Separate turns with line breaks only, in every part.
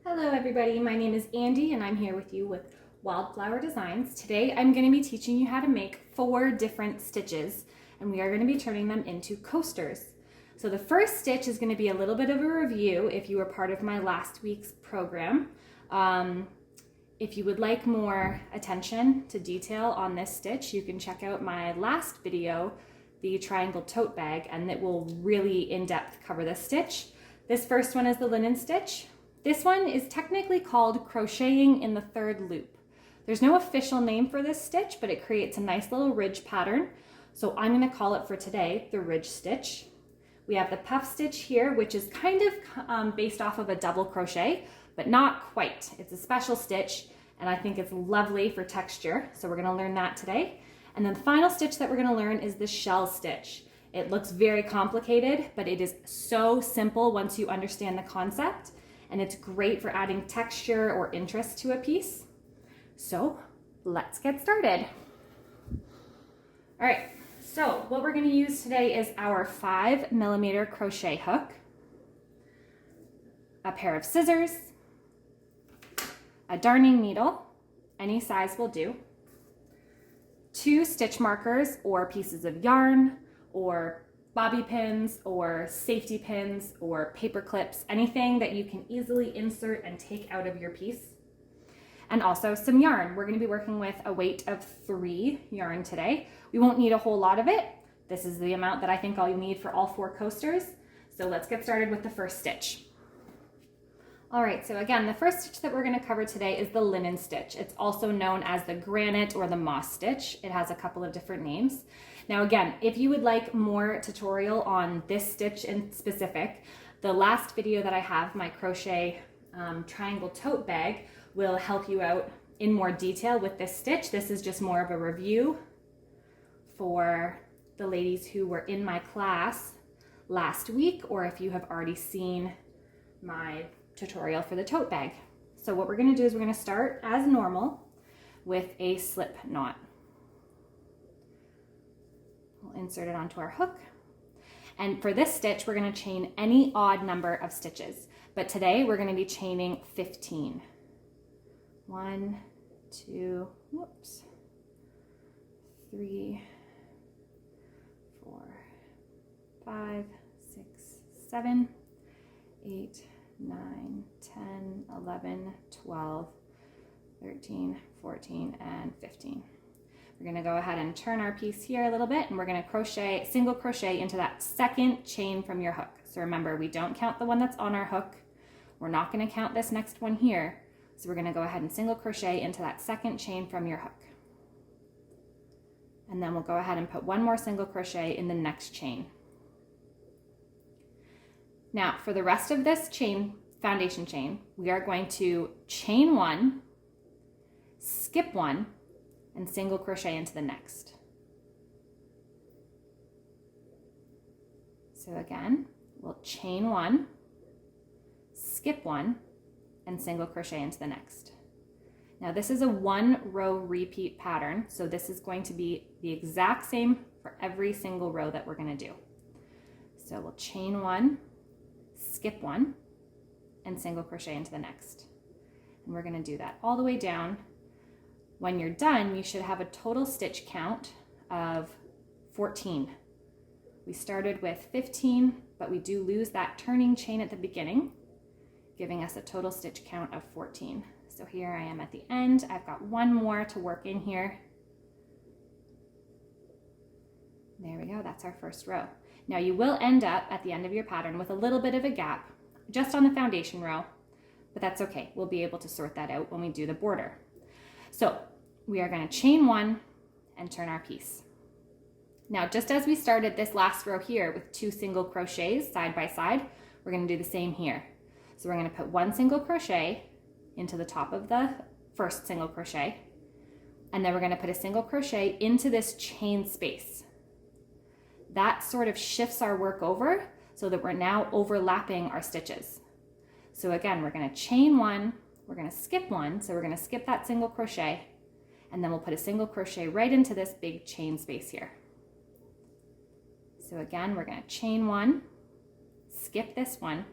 Hello everybody, my name is Andy and I'm here with you with Wildflower Designs. Today I'm going to be teaching you how to make 4 different stitches and we are going to be turning them into coasters. So the first stitch is going to be a little bit of a review if you were part of my last week's program. If you would like more attention to detail on this stitch, you can check out my last video, the triangle tote bag, and it will really in-depth cover this stitch. This first one is the linen stitch. This one is technically called crocheting in the third loop. There's no official name for this stitch, but it creates a nice little ridge pattern. So I'm going to call it for today the ridge stitch. We have the puff stitch here, which is kind of based off of a double crochet, but not quite. It's a special stitch and I think it's lovely for texture. So we're going to learn that today. And then the final stitch that we're going to learn is the shell stitch. It looks very complicated, but it is so simple once you understand the concept. And it's great for adding texture or interest to a piece. So let's get started. All right, so what we're going to use today is our 5mm crochet hook, a pair of scissors, a darning needle, any size will do, 2 stitch markers or pieces of yarn or bobby pins or safety pins or paper clips, anything that you can easily insert and take out of your piece. And also some yarn. We're going to be working with a weight of 3 yarn today. We won't need a whole lot of it. This is the amount that I think I'll need for all 4 coasters. So let's get started with the first stitch. All right, so again, the first stitch that we're going to cover today is the linen stitch. It's also known as the granite or the moss stitch. It has a couple of different names. Now again, if you would like more tutorial on this stitch in specific, the last video that I have, my crochet triangle tote bag, will help you out in more detail with this stitch. This is just more of a review for the ladies who were in my class last week, or if you have already seen my tutorial for the tote bag. So what we're going to do is we're going to start as normal with a slip knot. We'll insert it onto our hook. And for this stitch, we're going to chain any odd number of stitches. But today we're going to be chaining 15. 1, 2, whoops, 3, 4, 5, 6, 7, 8, 9, 10, 11, 12, 13, 14, and 15. We're going to go ahead and turn our piece here a little bit and we're going to crochet, single crochet into that second chain from your hook. So remember, we don't count the one that's on our hook. We're not going to count this next one here. So we're going to go ahead and single crochet into that second chain from your hook. And then we'll go ahead and put one more single crochet in the next chain. Now for the rest of this chain, foundation chain, we are going to chain 1, skip 1, and single crochet into the next. So again, we'll chain 1, skip 1, and single crochet into the next. Now this is a 1-row repeat pattern, so this is going to be the exact same for every single row that we're going to do. So we'll chain 1, skip 1, and single crochet into the next. And we're going to do that all the way down. When you're done, you should have a total stitch count of 14. We started with 15, but we do lose that turning chain at the beginning, giving us a total stitch count of 14. So here I am at the end. I've got one more to work in here. There we go, that's our first row. Now you will end up at the end of your pattern with a little bit of a gap just on the foundation row, but that's okay. We'll be able to sort that out when we do the border. So we are going to chain 1 and turn our piece. Now just as we started this last row here with 2 single crochets side by side, we're going to do the same here. So we're going to put 1 single crochet into the top of the first single crochet, and then we're going to put a single crochet into this chain space. That sort of shifts our work over so that we're now overlapping our stitches. So again, we're going to chain 1, we're going to skip 1, so we're going to skip that single crochet, and then we'll put a single crochet right into this big chain space here. So again, we're going to chain 1, skip this one,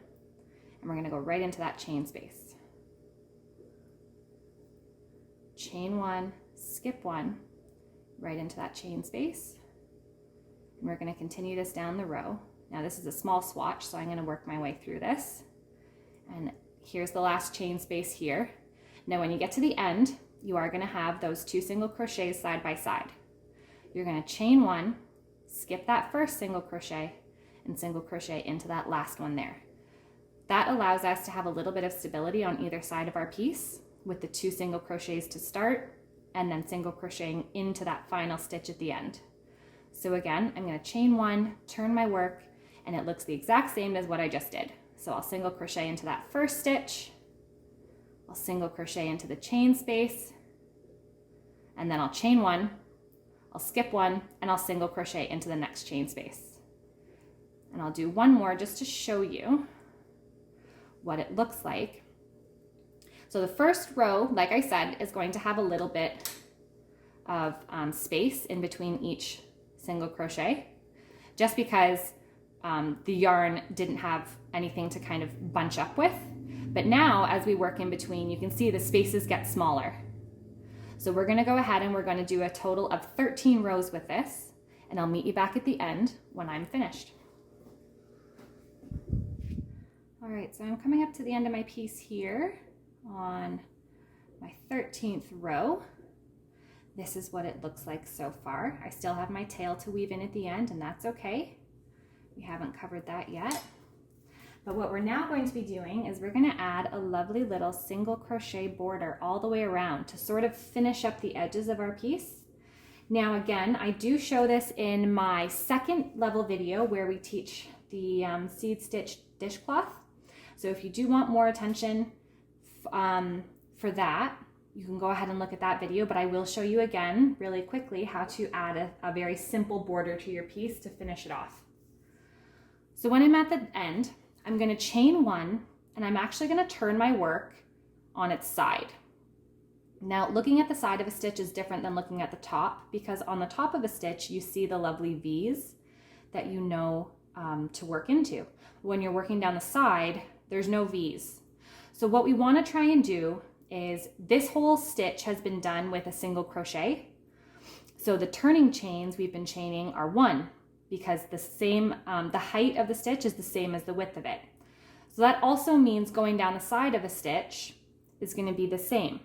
and we're going to go right into that chain space. chain one, skip one, right into that chain space. And we're going to continue this down the row. Now this is a small swatch, so I'm going to work my way through this. And here's the last chain space here. Now when you get to the end, you are going to have those 2 single crochets side by side. You're going to chain one, skip that first single crochet, and single crochet into that last one there. That allows us to have a little bit of stability on either side of our piece with the 2 single crochets to start and then single crocheting into that final stitch at the end. So again, I'm going to chain one, turn my work, and it looks the exact same as what I just did. So I'll single crochet into that first stitch, I'll single crochet into the chain space, and then I'll chain one, I'll skip one, and I'll single crochet into the next chain space. And I'll do one more just to show you what it looks like. So the first row, like I said, is going to have a little bit of space in between each single crochet, just because the yarn didn't have anything to kind of bunch up with. But now as we work in between, you can see the spaces get smaller. So we're going to go ahead and we're going to do a total of 13 rows with this, and I'll meet you back at the end when I'm finished. All right, so I'm coming up to the end of my piece here on my 13th row. This is what it looks like so far. I still have my tail to weave in at the end, and that's okay. We haven't covered that yet. But what we're now going to be doing is we're going to add a lovely little single crochet border all the way around to sort of finish up the edges of our piece. Now again, I do show this in my 2nd level video where we teach the seed stitch dishcloth. So if you do want more attention for that, you can go ahead and look at that video, but I will show you again really quickly how to add a very simple border to your piece to finish it off. So when I'm at the end, I'm going to chain one, and I'm actually going to turn my work on its side. Now, looking at the side of a stitch is different than looking at the top, because on the top of a stitch, you see the lovely V's that you know to work into. When you're working down the side, there's no V's. So what we want to try and do is this whole stitch has been done with a single crochet. So the turning chains we've been chaining are 1, because the height of the stitch is the same as the width of it. So that also means going down the side of a stitch is going to be the same.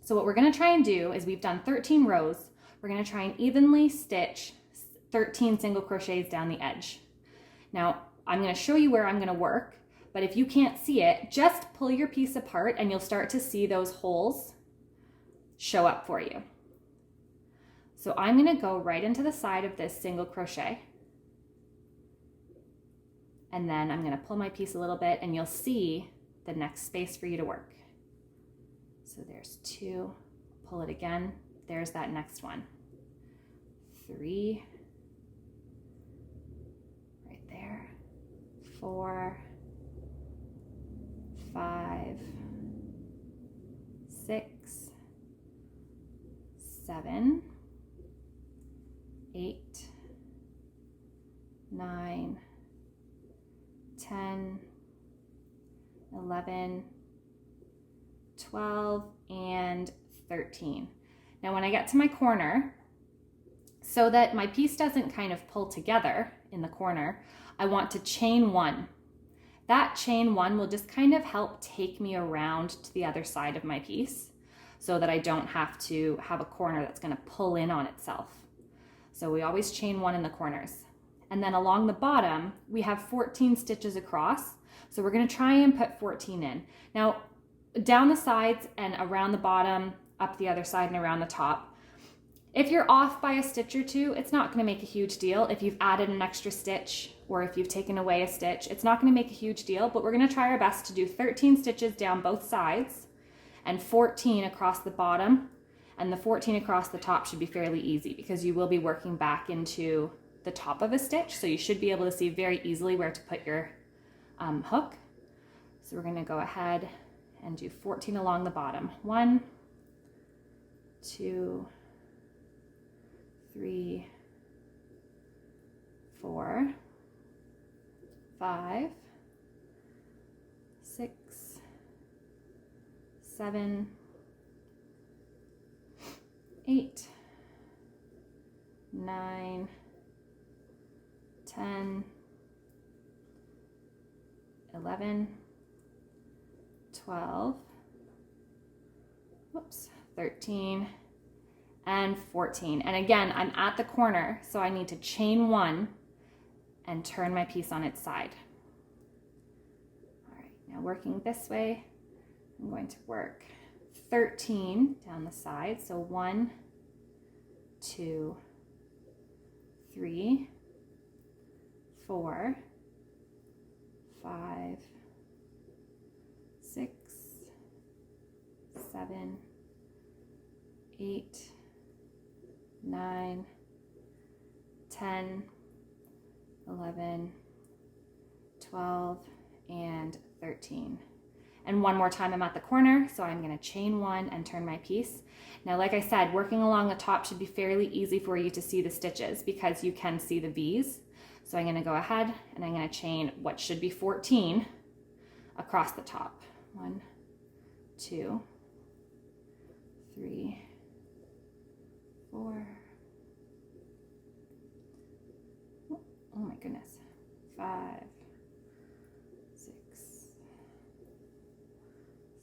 So what we're going to try and do is we've done 13 rows. We're going to try and evenly stitch 13 single crochets down the edge. Now, I'm going to show you where I'm going to work, but if you can't see it, just pull your piece apart and you'll start to see those holes show up for you. So I'm going to go right into the side of this single crochet, and then I'm going to pull my piece a little bit and you'll see the next space for you to work. So there's 2, pull it again, there's that next one, 3, right there, 4, 5, 6, 7, 8, 9, 10, 11, 12, and 13. Now when I get to my corner, so that my piece doesn't kind of pull together in the corner, I want to chain 1. That chain 1 will just kind of help take me around to the other side of my piece so that I don't have to have a corner that's going to pull in on itself. So we always chain 1 in the corners. And then along the bottom, we have 14 stitches across. So we're going to try and put 14 in. Now, down the sides and around the bottom, up the other side and around the top, if you're off by a stitch or 2, it's not going to make a huge deal. If you've added an extra stitch or if you've taken away a stitch, it's not going to make a huge deal, but we're going to try our best to do 13 stitches down both sides and 14 across the bottom, and the 14 across the top should be fairly easy because you will be working back into the top of a stitch, so you should be able to see very easily where to put your hook. So we're going to go ahead and do 14 along the bottom. 1, 2, 3, 4, 5, 6, 7, 8, 9, 10, 11, 12, whoops, 13, and 14. And again, I'm at the corner, so I need to chain 1 and turn my piece on its side. All right, now working this way, I'm going to work 13 down the side. So 1, 2, 3, 4, 5, 6, 7, 8, 9, 10, 11, 12, and 13. And one more time I'm at the corner, so I'm going to chain 1 and turn my piece. Now, like I said, working along the top should be fairly easy for you to see the stitches because you can see the V's. So I'm going to go ahead and I'm going to chain what should be 14 across the top. 1, 2, 3, 4, oh my goodness, 5, 6,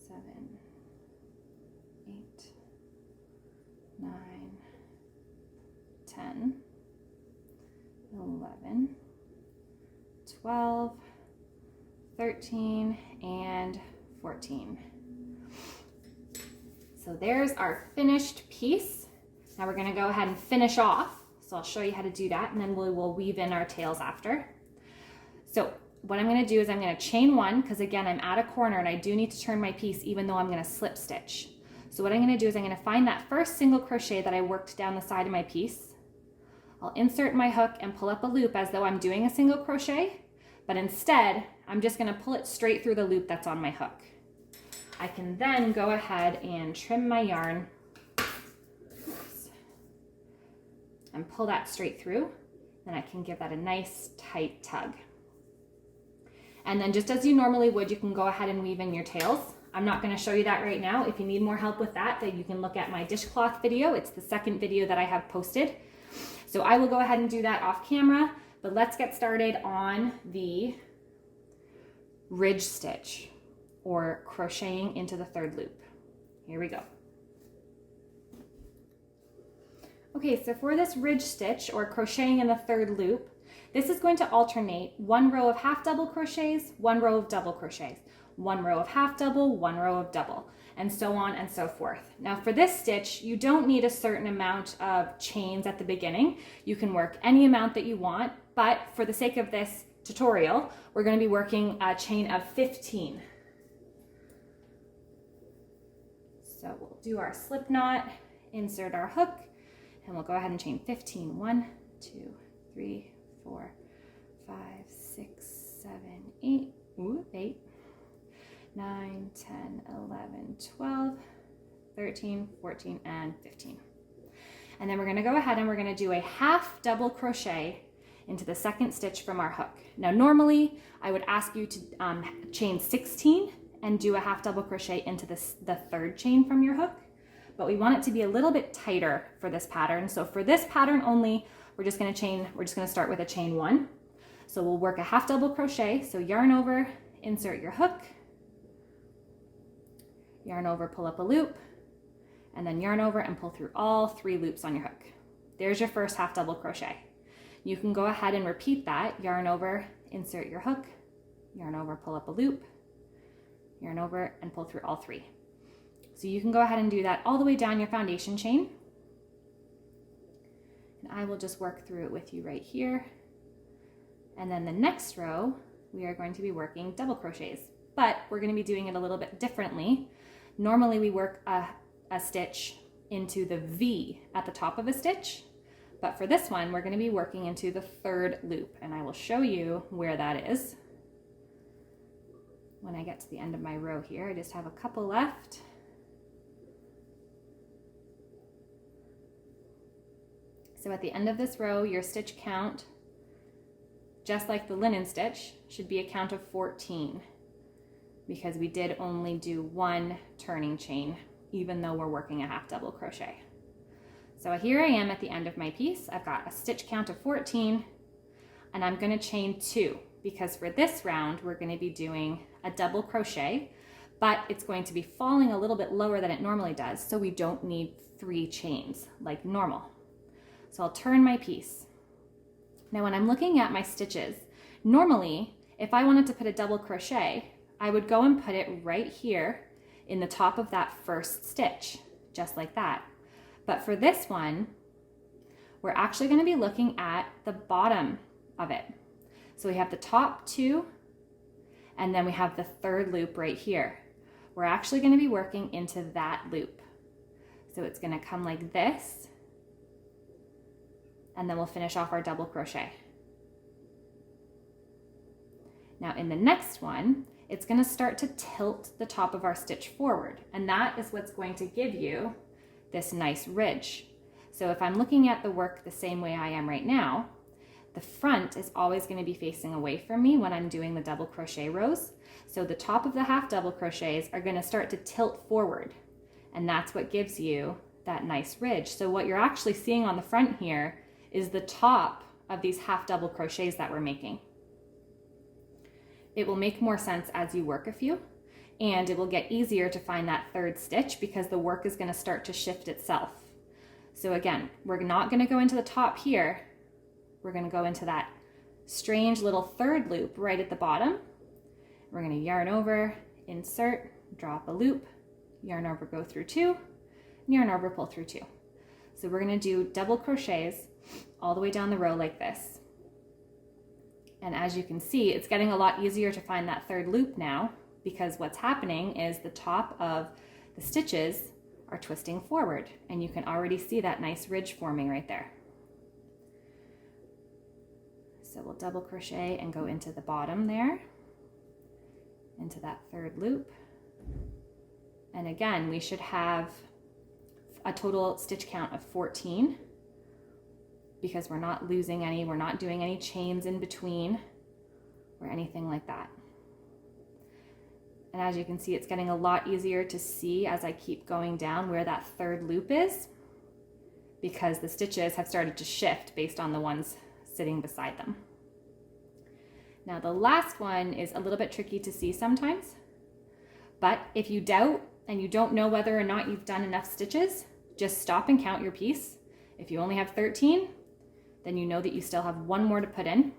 7, 8, 9, 10, 11, 12, 13, and 14. So there's our finished piece. Now we're going to go ahead and finish off. So I'll show you how to do that, and then we will weave in our tails after. So what I'm going to do is I'm going to chain 1, because again, I'm at a corner and I do need to turn my piece even though I'm going to slip stitch. So what I'm going to do is I'm going to find that first single crochet that I worked down the side of my piece. I'll insert my hook and pull up a loop as though I'm doing a single crochet, but instead I'm just going to pull it straight through the loop that's on my hook. I can then go ahead and trim my yarn and pull that straight through. Then I can give that a nice tight tug. And then just as you normally would, you can go ahead and weave in your tails. I'm not going to show you that right now. If you need more help with that, then you can look at my dishcloth video. It's the second video that I have posted. So I will go ahead and do that off camera, but let's get started on the ridge stitch, or crocheting into the third loop. Here we go. Okay, so for this ridge stitch, or crocheting in the third loop, this is going to alternate 1 row of half double crochets, 1 row of double crochets, 1 row of half double, 1 row of double, and so on and so forth. Now for this stitch, you don't need a certain amount of chains at the beginning. You can work any amount that you want, but for the sake of this tutorial, we're going to be working a chain of 15. So we'll do our slip knot, insert our hook, and we'll go ahead and chain 15. 1, 2, 3, 4, 5, 6, 7, 8, 8, 9, 10, 11, 12, 13, 14, and 15. And then we're going to go ahead and we're going to do a half double crochet into the second stitch from our hook. Now normally I would ask you to chain 16 and do a half double crochet into the third chain from your hook, but we want it to be a little bit tighter for this pattern. So for this pattern only, we're just going to start with a chain 1. So we'll work a half double crochet. So yarn over, insert your hook, yarn over, pull up a loop, and then yarn over and pull through all 3 loops on your hook. There's your first half double crochet. You can go ahead and repeat that. Yarn over, insert your hook, yarn over, pull up a loop, yarn over, and pull through all 3. So you can go ahead and do that all the way down your foundation chain. And I will just work through it with you right here. And then the next row, we are going to be working double crochets, but we're going to be doing it a little bit differently. Normally we work a stitch into the V at the top of a stitch, but for this one, we're going to be working into the third loop, and I will show you where that is when I get to the end of my row here. I just have a couple left. So at the end of this row, your stitch count, just like the linen stitch, should be a count of 14, because we did only do 1 turning chain, even though we're working a half double crochet. So here I am at the end of my piece. I've got a stitch count of 14, and I'm going to chain 2 because for this round we're going to be doing a double crochet, but it's going to be falling a little bit lower than it normally does, so we don't need 3 chains like normal. So I'll turn my piece. Now when I'm looking at my stitches, normally if I wanted to put a double crochet, I would go and put it right here in the top of that first stitch, just like that. But for this one, we're actually going to be looking at the bottom of it. So we have the top 2, and then we have the third loop right here. We're actually going to be working into that loop. So it's going to come like this, and then we'll finish off our double crochet. Now in the next one, it's going to start to tilt the top of our stitch forward, and that is what's going to give you this nice ridge. So if I'm looking at the work the same way I am right now, the front is always going to be facing away from me when I'm doing the double crochet rows. So the top of the half double crochets are going to start to tilt forward, and that's what gives you that nice ridge. So what you're actually seeing on the front here is the top of these half double crochets that we're making. It will make more sense as you work a few, and it will get easier to find that third stitch because the work is going to start to shift itself. So again, we're not going to go into the top here. We're going to go into that strange little third loop right at the bottom. We're going to yarn over, insert, drop a loop, yarn over, go through 2, yarn over, pull through 2. So we're going to do double crochets all the way down the row like this. And as you can see, it's getting a lot easier to find that third loop now, because what's happening is the top of the stitches are twisting forward, and you can already see that nice ridge forming right there. So we'll double crochet and go into the bottom there, into that third loop. And again, we should have a total stitch count of 14 because we're not losing any, we're not doing any chains in between or anything like that. And as you can see, it's getting a lot easier to see as I keep going down where that third loop is, because the stitches have started to shift based on the ones sitting beside them. Now the last one is a little bit tricky to see sometimes, but if you doubt and you don't know whether or not you've done enough stitches, just stop and count your piece. If you only have 13, then you know that you still have one more to put in.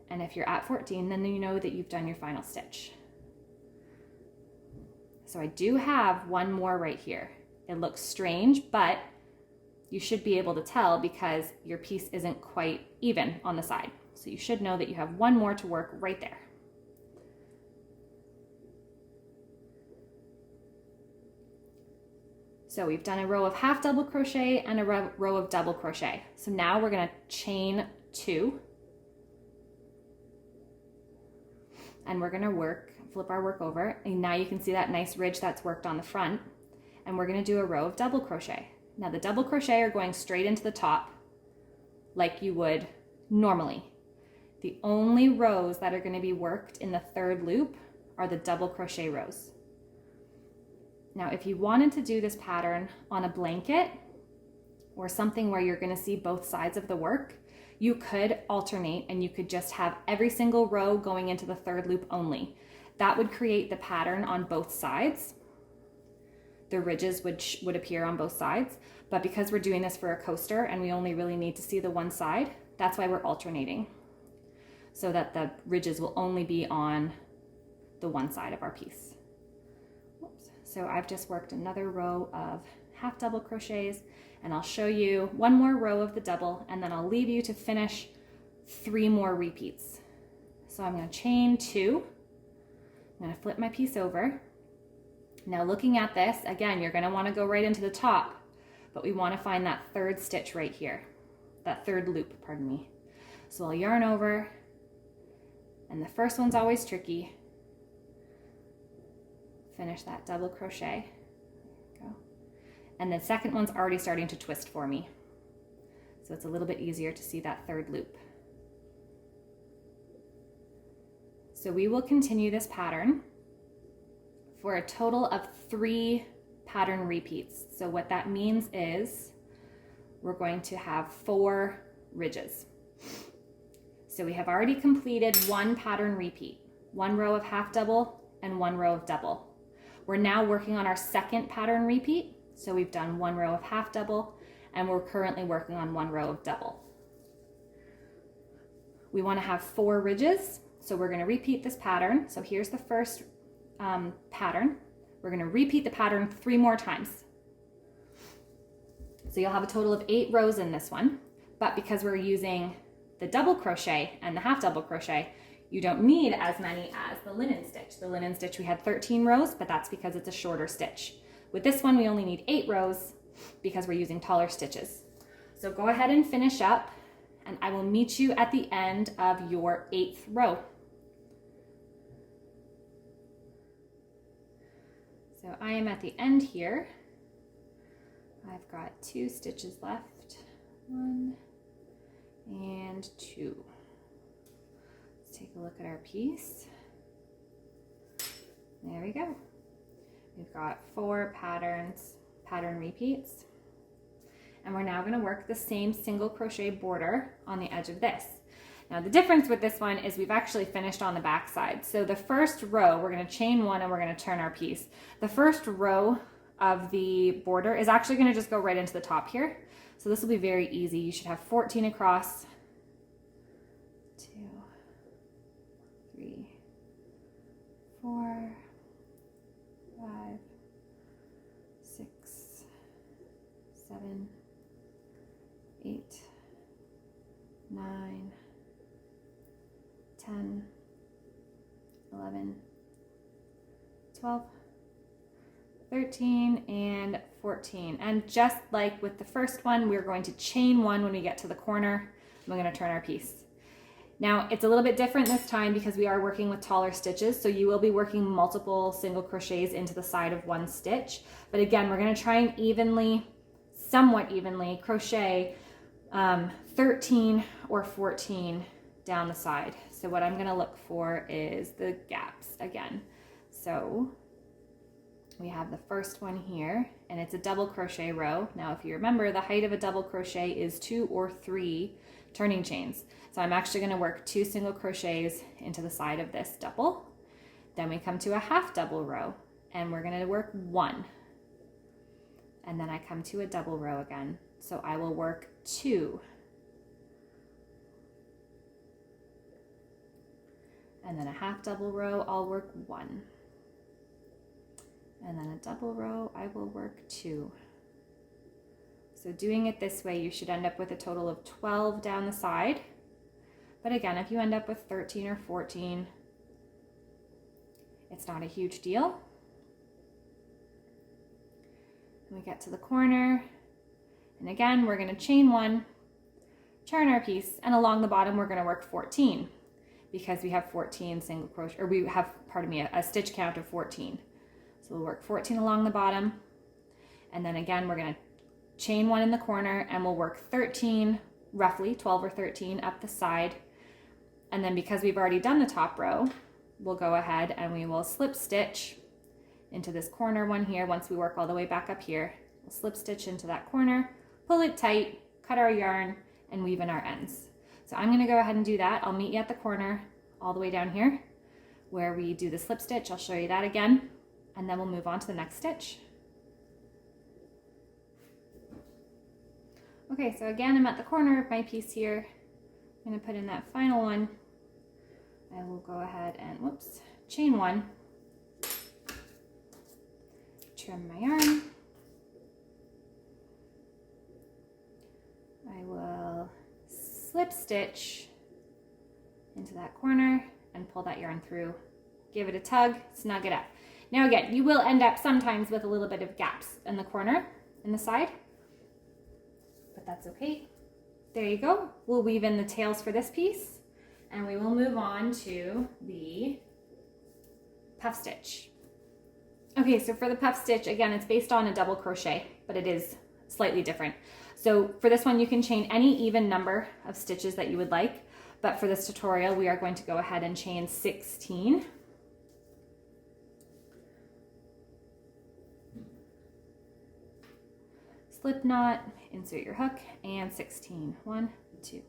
And if you're at 14, then you know that you've done your final stitch. So I do have one more right here. It looks strange, but you should be able to tell because your piece isn't quite even on the side. So you should know that you have one more to work right there. So we've done a row of half double crochet and a row of double crochet. So now we're going to chain 2. And we're going to flip our work over. And now you can see that nice ridge that's worked on the front. And we're going to do a row of double crochet. Now the double crochet are going straight into the top like you would normally. The only rows that are going to be worked in the third loop are the double crochet rows. Now, if you wanted to do this pattern on a blanket or something where you're going to see both sides of the work, you could alternate and you could just have every single row going into the third loop only. That would create the pattern on both sides. The ridges would appear on both sides, but because we're doing this for a coaster and we only really need to see the one side, that's why we're alternating, so that the ridges will only be on the one side of our piece. Oops. So I've just worked another row of half double crochets, and I'll show you one more row of the double, and then I'll leave you to finish 3 more repeats. So I'm going to chain 2. I'm going to flip my piece over. Now looking at this, again, you're going to want to go right into the top, but we want to find that third stitch right here, that third loop, pardon me. So I'll yarn over, and the first one's always tricky. Finish that double crochet. Go. And the second one's already starting to twist for me. So it's a little bit easier to see that third loop. So we will continue this pattern for a total of 3 pattern repeats. So what that means is we're going to have 4 ridges. So we have already completed 1 pattern repeat, 1 row of half double and 1 row of double. We're now working on our second pattern repeat. So we've done 1 row of half double and we're currently working on 1 row of double. We want to have 4 ridges. So we're going to repeat this pattern. So here's the first pattern. We're going to repeat the pattern 3 more times. So you'll have a total of 8 rows in this one, but because we're using the double crochet and the half double crochet, you don't need as many as the linen stitch. The linen stitch we had 13 rows, but that's because it's a shorter stitch. With this one, we only need 8 rows because we're using taller stitches. So go ahead and finish up, and I will meet you at the end of your 8th row. So I am at the end here. I've got 2 stitches left, 1 and 2. Let's take a look at our piece. There we go. We've got 4 pattern repeats. And we're now going to work the same single crochet border on the edge of this. Now the difference with this one is we've actually finished on the back side. So the first row, we're going to chain 1 and we're going to turn our piece. The first row of the border is actually going to just go right into the top here. So this will be very easy. You should have 14 across. 2, 3, 4, 5, 6, 7, 8, 9, 10, 11, 12, 13, and 14. And just like with the first one, we're going to chain 1 when we get to the corner. We're going to turn our piece. Now it's a little bit different this time because we are working with taller stitches, so you will be working multiple single crochets into the side of 1 stitch. But again, we're going to try and somewhat evenly crochet 13 or 14 down the side. So what I'm going to look for is the gaps again. So we have the first one here, and it's a double crochet row. Now if you remember, the height of a double crochet is 2 or 3 turning chains. So I'm actually going to work 2 single crochets into the side of this double. Then we come to a half double row and we're going to work 1. And then I come to a double row again. So I will work 2. And then a half double row, I'll work 1. And then a double row, I will work 2. So doing it this way, you should end up with a total of 12 down the side. But again, if you end up with 13 or 14, it's not a huge deal. We get to the corner, and again, we're going to chain 1, turn our piece, and along the bottom, we're going to work 14 because we have 14 single crochet, or we have, pardon me, a stitch count of 14. So we'll work 14 along the bottom, and then again, we're going to chain 1 in the corner, and we'll work 13, roughly 12 or 13 up the side. And then because we've already done the top row, we'll go ahead and we will slip stitch into this corner one here. Once we work all the way back up here, we'll slip stitch into that corner, pull it tight, cut our yarn, and weave in our ends. So I'm going to go ahead and do that. I'll meet you at the corner all the way down here where we do the slip stitch. I'll show you that again, and then we'll move on to the next stitch. Okay, so again, I'm at the corner of my piece here. I'm going to put in that final one. I will go ahead and, chain 1, trim my yarn. I will slip stitch into that corner and pull that yarn through. Give it a tug, snug it up. Now again, you will end up sometimes with a little bit of gaps in the corner, in the side, but that's okay. There you go. We'll weave in the tails for this piece, and we will move on to the puff stitch. Okay, so for the puff stitch, again, it's based on a double crochet, but it is slightly different. So for this one, you can chain any even number of stitches that you would like, but for this tutorial, we are going to go ahead and chain 16. slip knot, insert your hook, and 16. 1, 2,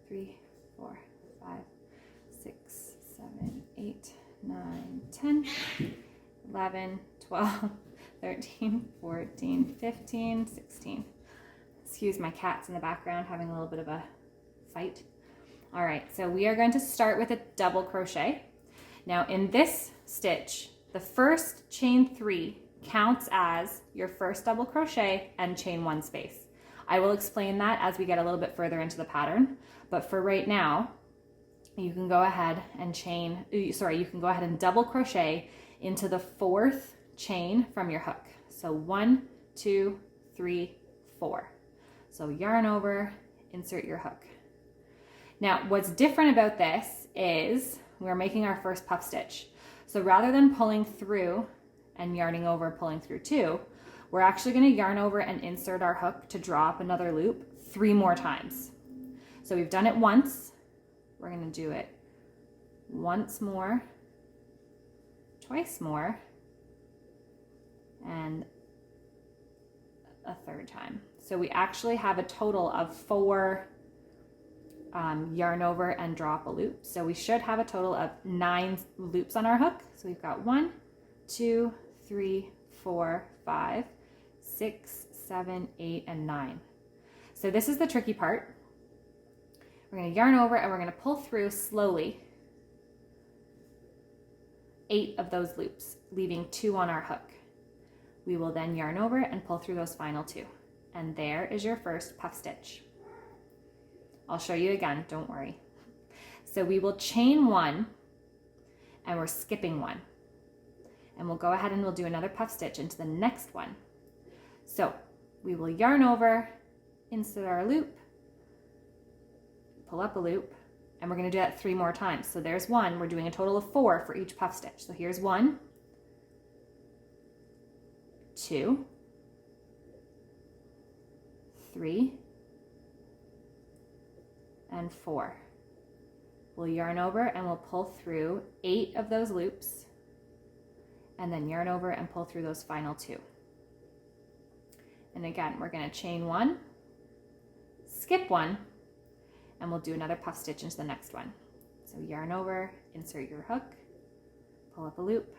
3, 4, 5, 6, 7, 8, 9, 10, 11, 12, 13, 14, 15, 16. Excuse my cats in the background having a little bit of a fight. All right, so we are going to start with a double crochet. Now in this stitch, the first chain 3 counts as your first double crochet and chain 1 space. I will explain that as we get a little bit further into the pattern, but for right now, you can go ahead and double crochet into the 4th chain from your hook. So 1, 2, 3, 4. So yarn over, insert your hook. Now, what's different about this is we're making our first puff stitch. So rather than pulling through and yarning over, pulling through 2, we're actually going to yarn over and insert our hook to draw up another loop 3 more times. So we've done it once. We're going to do it once more, twice more, and a 3rd time. So we actually have a total of 4 yarn over and drop a loop. So we should have a total of 9 loops on our hook. So we've got 1, 2, 3, 4, 5, 6, 7, 8, and 9. So this is the tricky part. We're going to yarn over and we're going to pull through slowly 8 of those loops, leaving 2 on our hook. We will then yarn over and pull through those final 2. And there is your first puff stitch. I'll show you again, don't worry. So we will chain 1 and we're skipping 1. And we'll go ahead and we'll do another puff stitch into the next one. So we will yarn over, insert our loop, pull up a loop, and we're going to do that 3 more times. So there's 1. We're doing a total of 4 for each puff stitch. So here's 1, 2, 3, and 4. We'll yarn over and we'll pull through 8 of those loops, and then yarn over and pull through those final 2. And again, we're going to chain 1, skip 1, and we'll do another puff stitch into the next one. So yarn over, insert your hook, pull up a loop,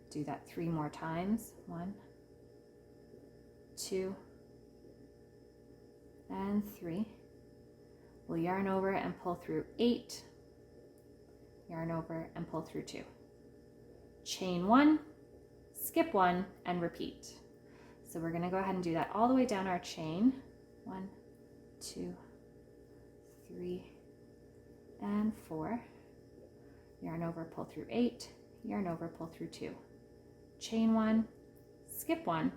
do that 3 more times. 1, 2, and 3. We'll yarn over and pull through 8, yarn over and pull through 2. Chain 1, skip 1, and repeat. So we're going to go ahead and do that all the way down our chain. 1, 2, 3, and 4. Yarn over, pull through 8, yarn over, pull through 2. Chain 1, skip 1,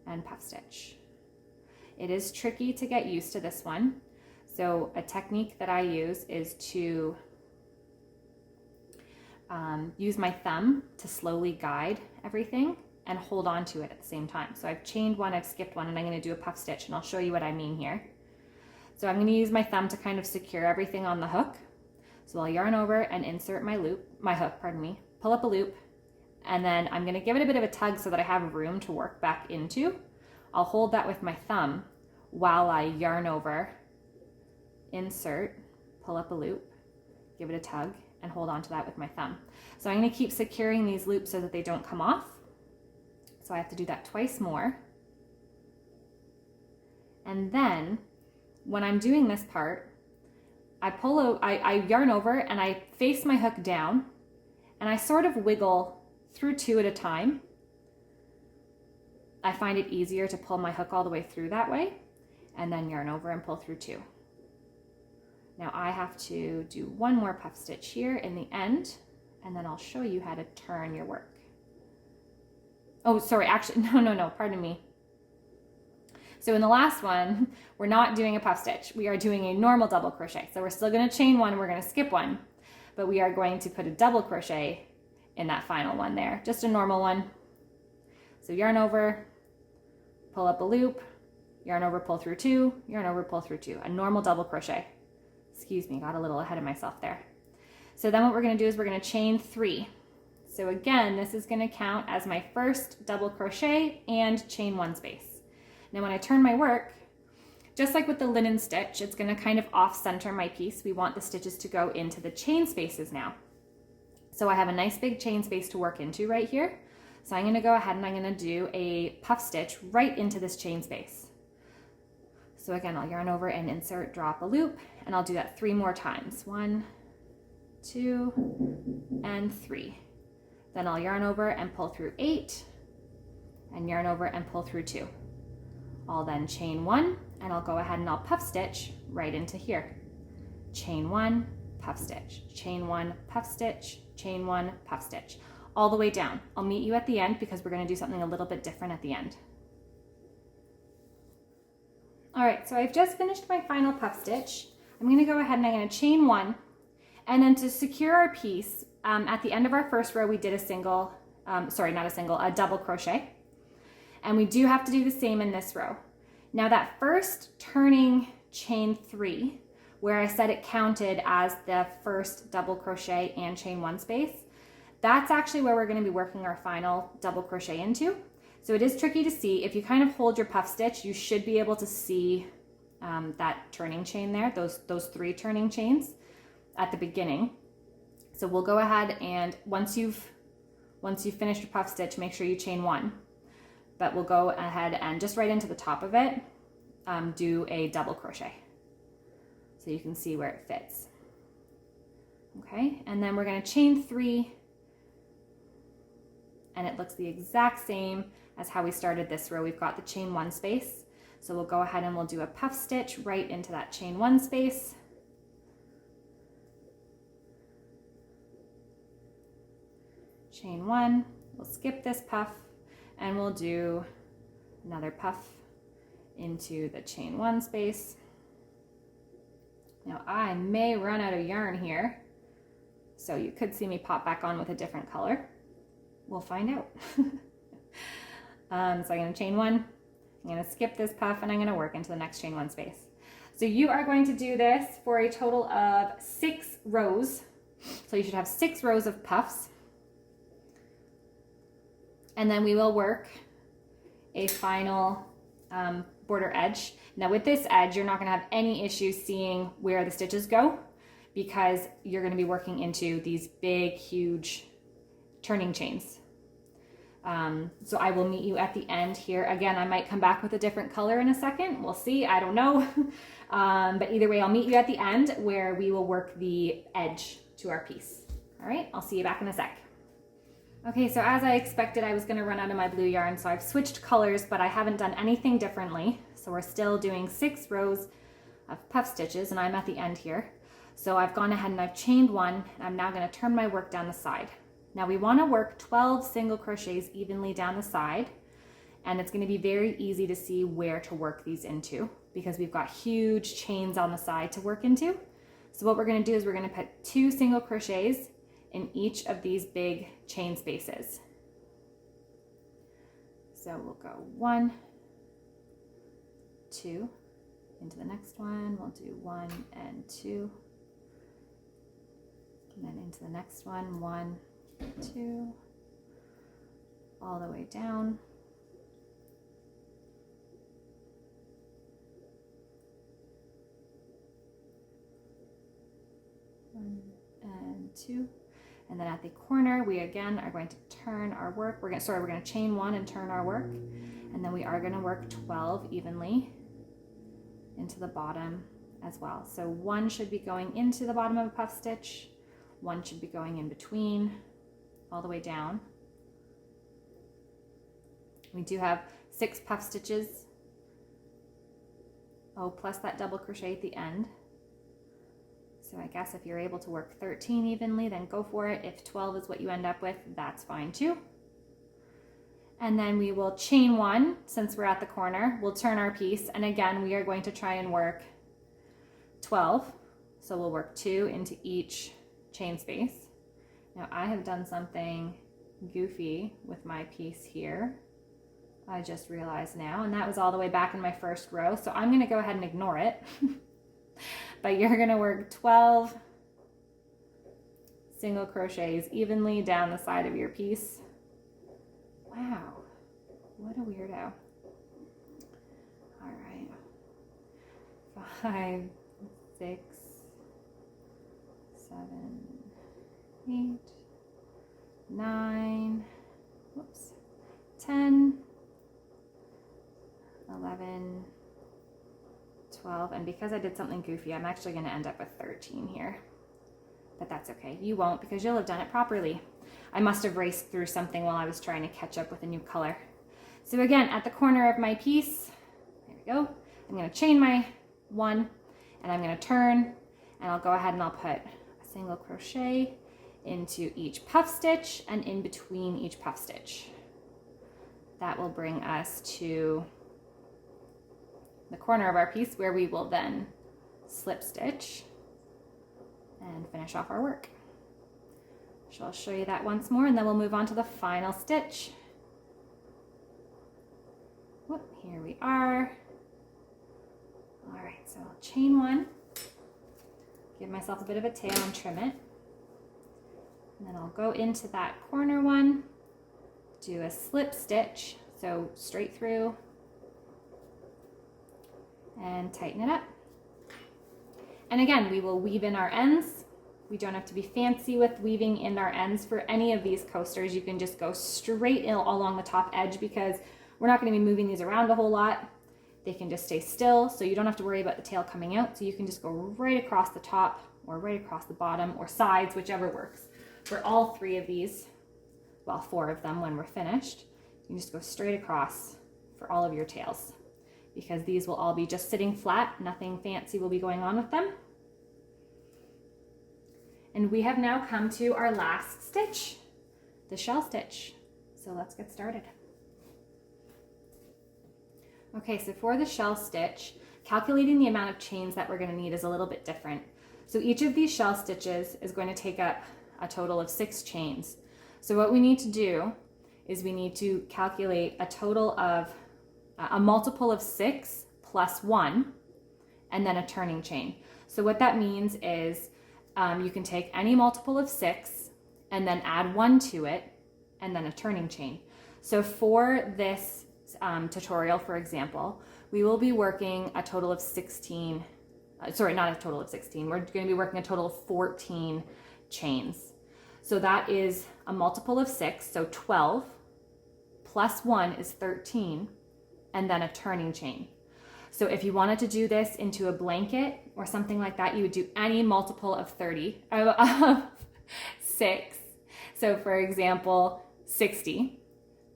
and puff stitch. It is tricky to get used to this one. So a technique that I use is to use my thumb to slowly guide everything and hold on to it at the same time. So I've chained 1, I've skipped 1, and I'm going to do a puff stitch, and I'll show you what I mean here. So I'm going to use my thumb to kind of secure everything on the hook. So I'll yarn over and insert my hook, pull up a loop, and then I'm going to give it a bit of a tug so that I have room to work back into. I'll hold that with my thumb while I yarn over, insert, pull up a loop, give it a tug, and hold on to that with my thumb. So I'm going to keep securing these loops so that they don't come off. So I have to do that twice more. And then when I'm doing this part, I yarn over and I face my hook down, and I sort of wiggle through 2 at a time. I find it easier to pull my hook all the way through that way, and then yarn over and pull through 2. Now I have to do 1 more puff stitch here in the end, and then I'll show you how to turn your work. Oh, sorry, actually, no, pardon me. So in the last one, we're not doing a puff stitch. We are doing a normal double crochet. So we're still going to chain 1, we're going to skip 1, but we are going to put a double crochet in that final one there, just a normal one. So yarn over, pull up a loop, yarn over, pull through 2, yarn over, pull through 2, a normal double crochet. Excuse me, got a little ahead of myself there. So then what we're going to do is we're going to chain 3. So again, this is going to count as my first double crochet and chain 1 space. Now when I turn my work, just like with the linen stitch, it's going to kind of off-center my piece. We want the stitches to go into the chain spaces now. So I have a nice big chain space to work into right here. So I'm going to go ahead and I'm going to do a puff stitch right into this chain space. So again, I'll yarn over and insert, drop a loop, and I'll do that 3 more times. 1, 2, and 3. Then I'll yarn over and pull through 8, and yarn over and pull through 2. I'll then chain 1, and I'll go ahead and I'll puff stitch right into here. Chain 1, puff stitch, chain 1, puff stitch, chain 1, puff stitch, all the way down. I'll meet you at the end because we're going to do something a little bit different at the end. All right, so I've just finished my final puff stitch. I'm going to go ahead and I'm going to chain 1, and then to secure our piece, at the end of our first row we did a double crochet, and we do have to do the same in this row. Now that first turning chain 3, where I said it counted as the first double crochet and chain 1 space, that's actually where we're going to be working our final double crochet into. So it is tricky to see. If you kind of hold your puff stitch, you should be able to see that turning chain there, those 3 turning chains at the beginning. So we'll go ahead and once you've finished your puff stitch, make sure you chain 1. But we'll go ahead and just right into the top of it, do a double crochet. So you can see where it fits. Okay, and then we're going to chain 3, and it looks the exact same as how we started this row. We've got the chain 1 space. So we'll go ahead and we'll do a puff stitch right into that chain 1 space. Chain 1, we'll skip this puff, and we'll do another puff into the chain 1 space. Now I may run out of yarn here, so you could see me pop back on with a different color. We'll find out. So I'm going to chain 1, I'm going to skip this puff, and I'm going to work into the next chain 1 space. So you are going to do this for a total of 6 rows. So you should have 6 rows of puffs. And then we will work a final border edge. Now with this edge, you're not going to have any issues seeing where the stitches go because you're going to be working into these big, huge turning chains. So I will meet you at the end here. Again, I might come back with a different color in a second. We'll see. I don't know. But either way, I'll meet you at the end where we will work the edge to our piece. All right, I'll see you back in a sec. Okay, so as I expected, I was going to run out of my blue yarn, so I've switched colors, but I haven't done anything differently. So we're still doing 6 rows of puff stitches, and I'm at the end here. So I've gone ahead and I've chained 1, and I'm now going to turn my work down the side. Now we want to work 12 single crochets evenly down the side, and it's going to be very easy to see where to work these into because we've got huge chains on the side to work into. So what we're going to do is we're going to put 2 single crochets in each of these big chain spaces. So we'll go 1, 2, into the next one, we'll do 1 and 2, and then into the next one, 1, 2, all the way down. One and 2. And then at the corner, we again are going to turn our work. We're going to chain 1 and turn our work. And then we are going to work 12 evenly into the bottom as well. So 1 should be going into the bottom of a puff stitch. 1 should be going in between, all the way down. We do have 6 puff stitches. Oh, plus that double crochet at the end. So I guess if you're able to work 13 evenly, then go for it. If 12 is what you end up with, that's fine too. And then we will chain 1, since we're at the corner, we'll turn our piece. And again, we are going to try and work 12. So we'll work 2 into each chain space. Now I have done something goofy with my piece here. I just realized now, and that was all the way back in my first row. So I'm gonna go ahead and ignore it. But you're gonna work 12 single crochets evenly down the side of your piece. Wow, what a weirdo. 5, 6, 7, 8, 9, whoops, 10, 11, 12, and because I did something goofy, I'm actually going to end up with 13 here. But that's okay. You won't, because you'll have done it properly. I must have raced through something while I was trying to catch up with a new color. So again, at the corner of my piece, there we go, I'm going to chain my 1, and I'm going to turn, and I'll go ahead and I'll put a single crochet into each puff stitch and in between each puff stitch. That will bring us to the corner of our piece where we will then slip stitch and finish off our work. So I'll show you that once more, and then we'll move on to the final stitch. Whoop, here we are. All right, so I'll chain 1, give myself a bit of a tail and trim it. And then I'll go into that corner one, do a slip stitch, so straight through, and tighten it up. And again, we will weave in our ends. We don't have to be fancy with weaving in our ends for any of these coasters. You can just go straight in along the top edge because we're not going to be moving these around a whole lot. They can just stay still, so you don't have to worry about the tail coming out. So you can just go right across the top or right across the bottom or sides, whichever works. For all 3 of these, well, 4 of them when we're finished, you can just go straight across for all of your tails because these will all be just sitting flat. Nothing fancy will be going on with them. And we have now come to our last stitch, the shell stitch. So let's get started. Okay, so for the shell stitch, calculating the amount of chains that we're going to need is a little bit different. So each of these shell stitches is going to take up a total of 6 chains. So what we need to do is we need to calculate a total of a multiple of 6 plus 1 and then a turning chain. So what that means is you can take any multiple of 6 and then add 1 to it and then a turning chain. So for this tutorial, for example, we will be working a total of 16, sorry, not a total of 16, we're going to be working a total of 14 chains. So that is a multiple of 6, so 12, plus 1 is 13, and then a turning chain. So if you wanted to do this into a blanket or something like that, you would do any multiple of 6. So for example, 60,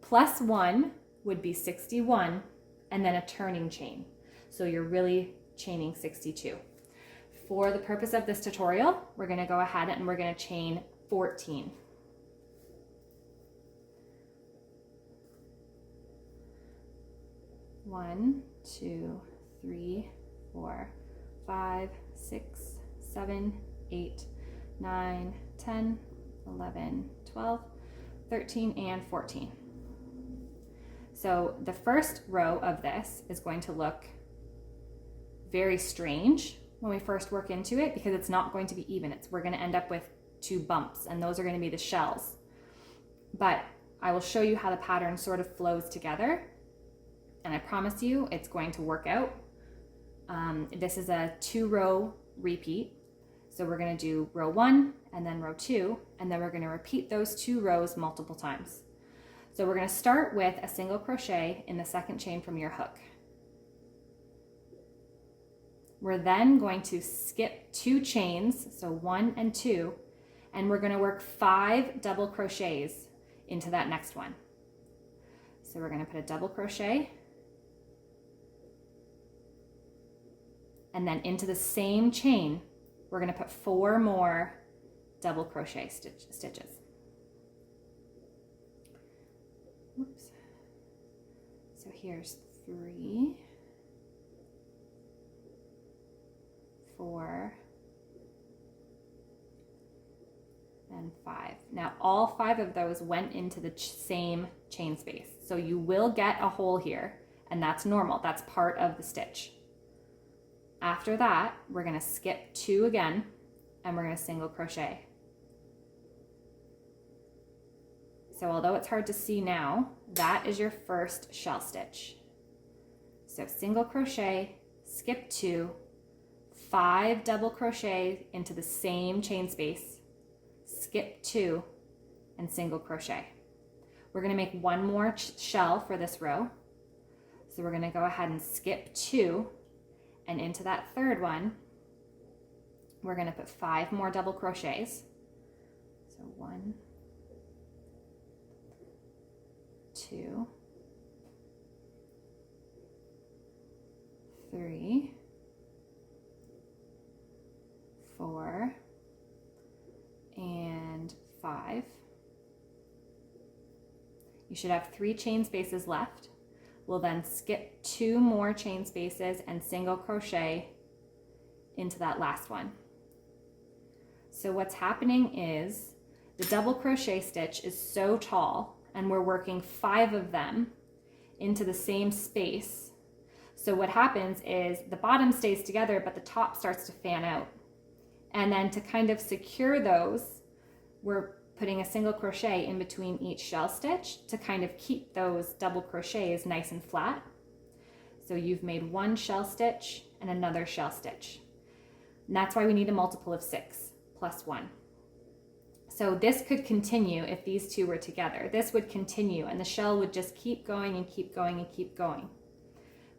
plus 1 would be 61, and then a turning chain. So you're really chaining 62. For the purpose of this tutorial, we're going to go ahead and we're going to chain 14. One, 2, 3, 4, 5, 6, 7, 8, 9, 10, 11, 12, 13, and 14. So the first row of this is going to look very strange when we first work into it because it's not going to be even. We're going to end up with 2 bumps, and those are going to be the shells. But I will show you how the pattern sort of flows together, and I promise you it's going to work out. This is a 2-row repeat. So we're going to do row 1 and then row 2, and then we're going to repeat those 2 rows multiple times. So we're going to start with a single crochet in the second chain from your hook. We're then going to skip 2 chains, so 1 and 2, and we're going to work 5 double crochets into that next one. So we're going to put a double crochet, and then into the same chain, we're going to put 4 more double crochet stitches. Oops. So here's 3, 4, and 5. Now all 5 of those went into the same chain space. So you will get a hole here, and that's normal. That's part of the stitch. After that, we're going to skip 2 again, and we're going to single crochet. So although it's hard to see now, that is your first shell stitch. So single crochet, skip 2, 5 double crochet into the same chain space, skip 2, and single crochet. We're going to make one more shell for this row. So we're going to go ahead and skip 2, and into that third one, we're going to put 5 more double crochets. So 1, 2, 3, 4, and 5. You should have 3 chain spaces left. We'll then skip 2 more chain spaces and single crochet into that last one. So what's happening is the double crochet stitch is so tall, and we're working 5 of them into the same space. So what happens is the bottom stays together, but the top starts to fan out. And then to kind of secure those, we're putting a single crochet in between each shell stitch to kind of keep those double crochets nice and flat. So you've made 1 shell stitch and another shell stitch. And that's why we need a multiple of 6 plus 1. So this could continue if these 2 were together. This would continue, and the shell would just keep going and keep going and keep going.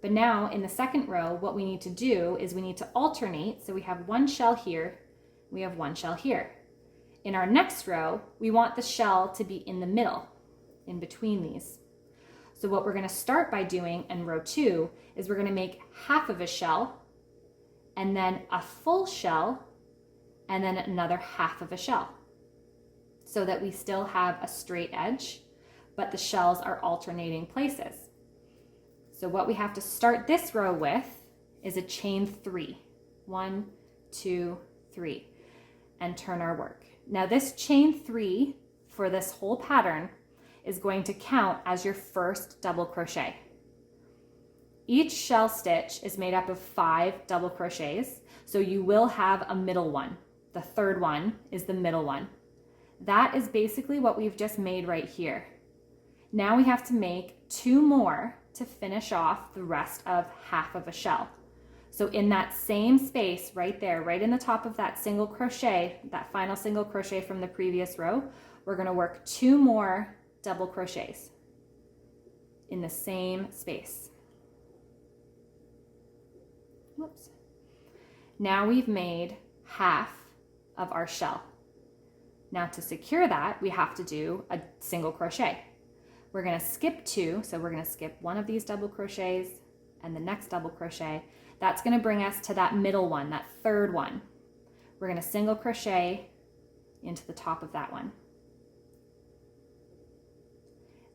But now in the second row, what we need to do is we need to alternate. So we have 1 shell here, we have 1 shell here. In our next row, we want the shell to be in the middle, in between these. So what we're going to start by doing in row 2 is we're going to make half of a shell, and then a full shell, and then another half of a shell, so that we still have a straight edge, but the shells are alternating places. So what we have to start this row with is a chain 3. 1, 2, 3, and turn our work. Now this chain 3 for this whole pattern is going to count as your first double crochet. Each shell stitch is made up of 5 double crochets, so you will have a middle one. The third one is the middle one. That is basically what we've just made right here. Now we have to make 2 more to finish off the rest of half of a shell. So in that same space right there, right in the top of that single crochet, that final single crochet from the previous row, we're going to work 2 more double crochets in the same space. Whoops. Now we've made half of our shell. Now to secure that, we have to do a single crochet. We're going to skip 2, so we're going to skip 1 of these double crochets and the next double crochet. That's going to bring us to that middle one, that third one. We're going to single crochet into the top of that one.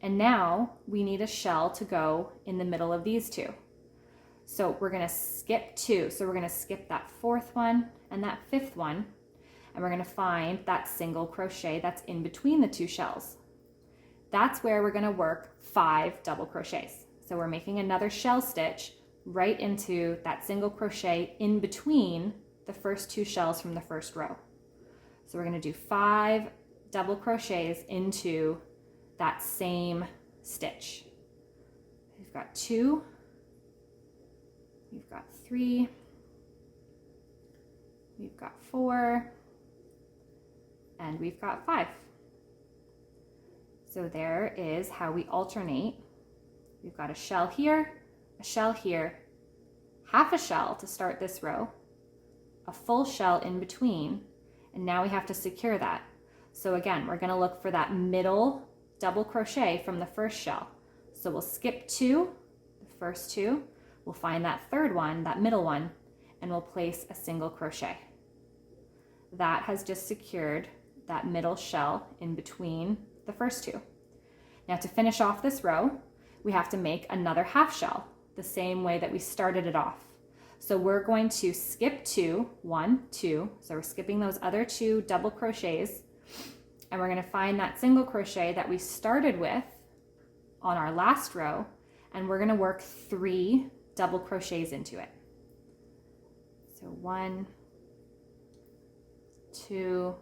And now we need a shell to go in the middle of these 2. So we're going to skip 2. So we're going to skip that 4th one and that 5th one, and we're going to find that single crochet that's in between the 2 shells. That's where we're going to work 5 double crochets. So we're making another shell stitch right into that single crochet in between the first 2 shells from the first row. So we're going to do 5 double crochets into that same stitch. We've got 2, we've got 3, we've got 4, and we've got 5. So there is how we alternate. We've got a shell here, half a shell to start this row, a full shell in between, and now we have to secure that. So again, we're going to look for that middle double crochet from the first shell. So we'll skip 2, the first 2, we'll find that third one, that middle one, and we'll place a single crochet. That has just secured that middle shell in between the first 2. Now to finish off this row, we have to make another half shell, the same way that we started it off. So we're going to skip 2, 1, 2, so we're skipping those other 2 double crochets, and we're going to find that single crochet that we started with on our last row, and we're going to work 3 double crochets into it. So 1, 2,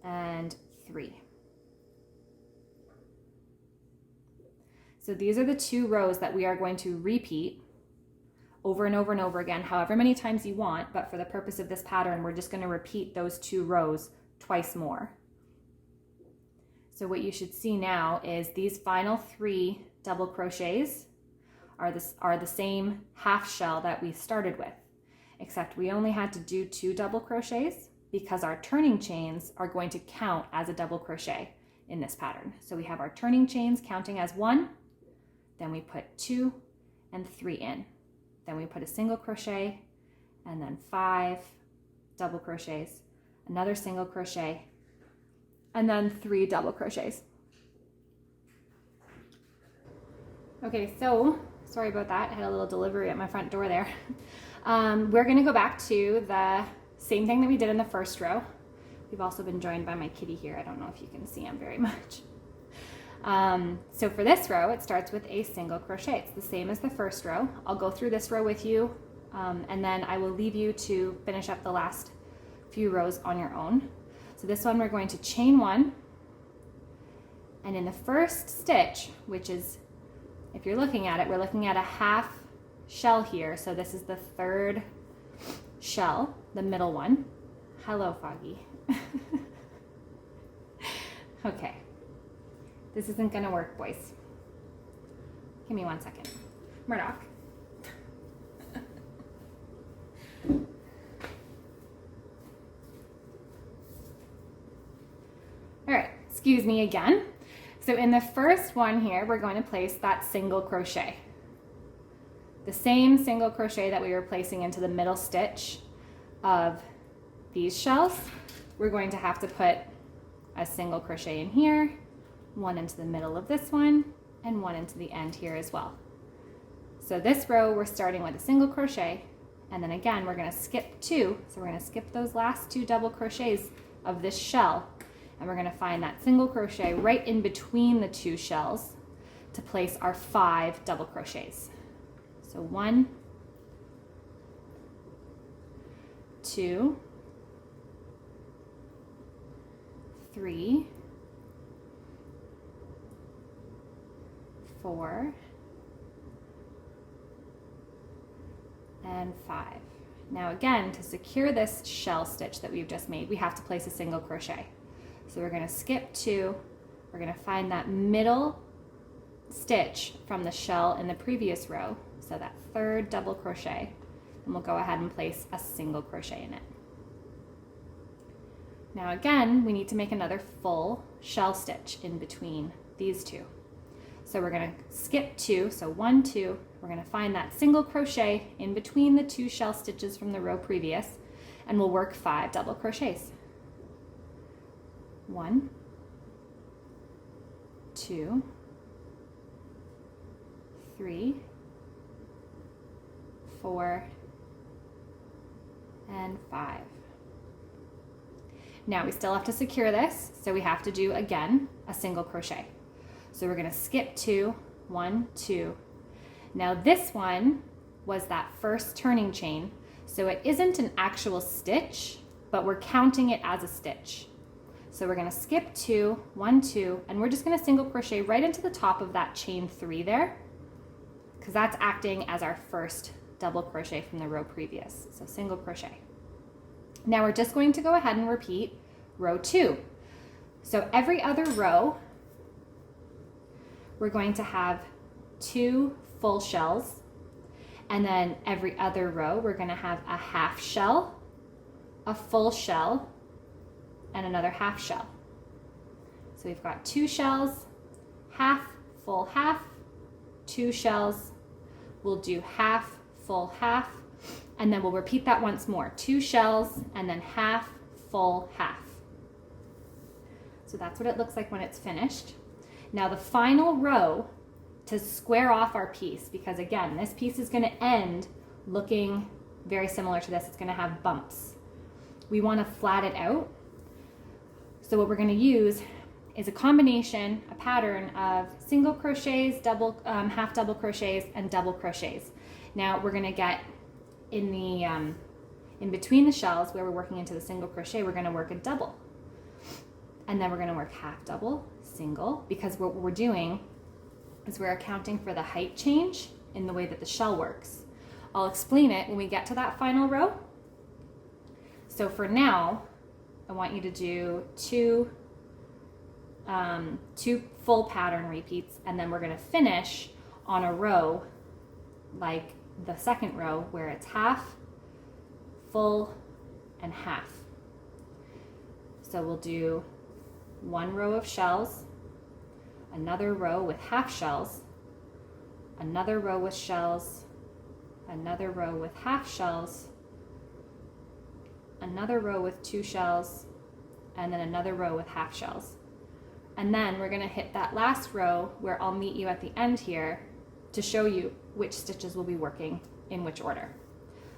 and 3. So these are the 2 rows that we are going to repeat over and over and over again, however many times you want, but for the purpose of this pattern, we're just going to repeat those 2 rows twice more. So what you should see now is these final 3 double crochets are the same half shell that we started with, except we only had to do 2 double crochets because our turning chains are going to count as a double crochet in this pattern. So we have our turning chains counting as 1, then we put 2 and 3 in. Then we put a single crochet and then 5 double crochets, another single crochet, and then 3 double crochets. Okay, so sorry about that. I had a little delivery at my front door there. We're gonna go back to the same thing that we did in the first row. We've also been joined by my kitty here. I don't know if you can see him very much. So for this row, it starts with a single crochet. It's the same as the first row. I'll go through this row with you, and then I will leave you to finish up the last few rows on your own. So this one, we're going to chain 1, and in the first stitch, which is, if you're looking at it, we're looking at a half shell here. So this is the 3rd shell, the middle one. Hello, Foggy. Okay. This isn't gonna work, boys. Give me 1 second. Murdoch. All right, excuse me again. So in the first one here, we're going to place that single crochet. The same single crochet that we were placing into the middle stitch of these shells, we're going to have to put a single crochet in here, 1 into the middle of this one, and 1 into the end here as well. So this row, we're starting with a single crochet, and then again, we're gonna skip 2. So we're gonna skip those last 2 double crochets of this shell, and we're gonna find that single crochet right in between the 2 shells to place our 5 double crochets. So 1, 2, 3, 4, and 5. Now again, to secure this shell stitch that we've just made, we have to place a single crochet. So we're going to skip 2, we're going to find that middle stitch from the shell in the previous row, so that 3rd double crochet, and we'll go ahead and place a single crochet in it. Now again, we need to make another full shell stitch in between these 2. So we're going to skip 2, so 1, 2, we're going to find that single crochet in between the 2 shell stitches from the row previous, and we'll work 5 double crochets. 1, 2, 3, 4, and 5. Now we still have to secure this, so we have to do, again, a single crochet. So we're going to skip 2, 1, 2. Now this one was that first turning chain, so it isn't an actual stitch, but we're counting it as a stitch. So we're going to skip 2, 1, 2, and we're just going to single crochet right into the top of that chain 3 there, because that's acting as our first double crochet from the row previous. So single crochet. Now we're just going to go ahead and repeat row 2. So every other row, we're going to have 2 full shells, and then every other row, we're going to have a half shell, a full shell, and another half shell. So we've got 2 shells, half, full, half, 2 shells, we'll do half, full, half, and then we'll repeat that once more. 2 shells, and then half, full, half. So that's what it looks like when it's finished. Now the final row, to square off our piece, because again, this piece is going to end looking very similar to this. It's going to have bumps. We want to flat it out. So what we're going to use is a combination, a pattern of single crochets, half double crochets, and double crochets. Now we're going to get in the in between the shells where we're working into the single crochet, we're going to work a double, and then we're going to work half double, single, because what we're doing is we're accounting for the height change in the way that the shell works. I'll explain it when we get to that final row. So for now, I want you to do two full pattern repeats, and then we're going to finish on a row like the second row where it's half, full, and half. So we'll do one row of shells, another row with half shells, another row with shells, another row with half shells, another row with 2 shells, and then another row with half shells. And then we're going to hit that last row where I'll meet you at the end here to show you which stitches will be working in which order.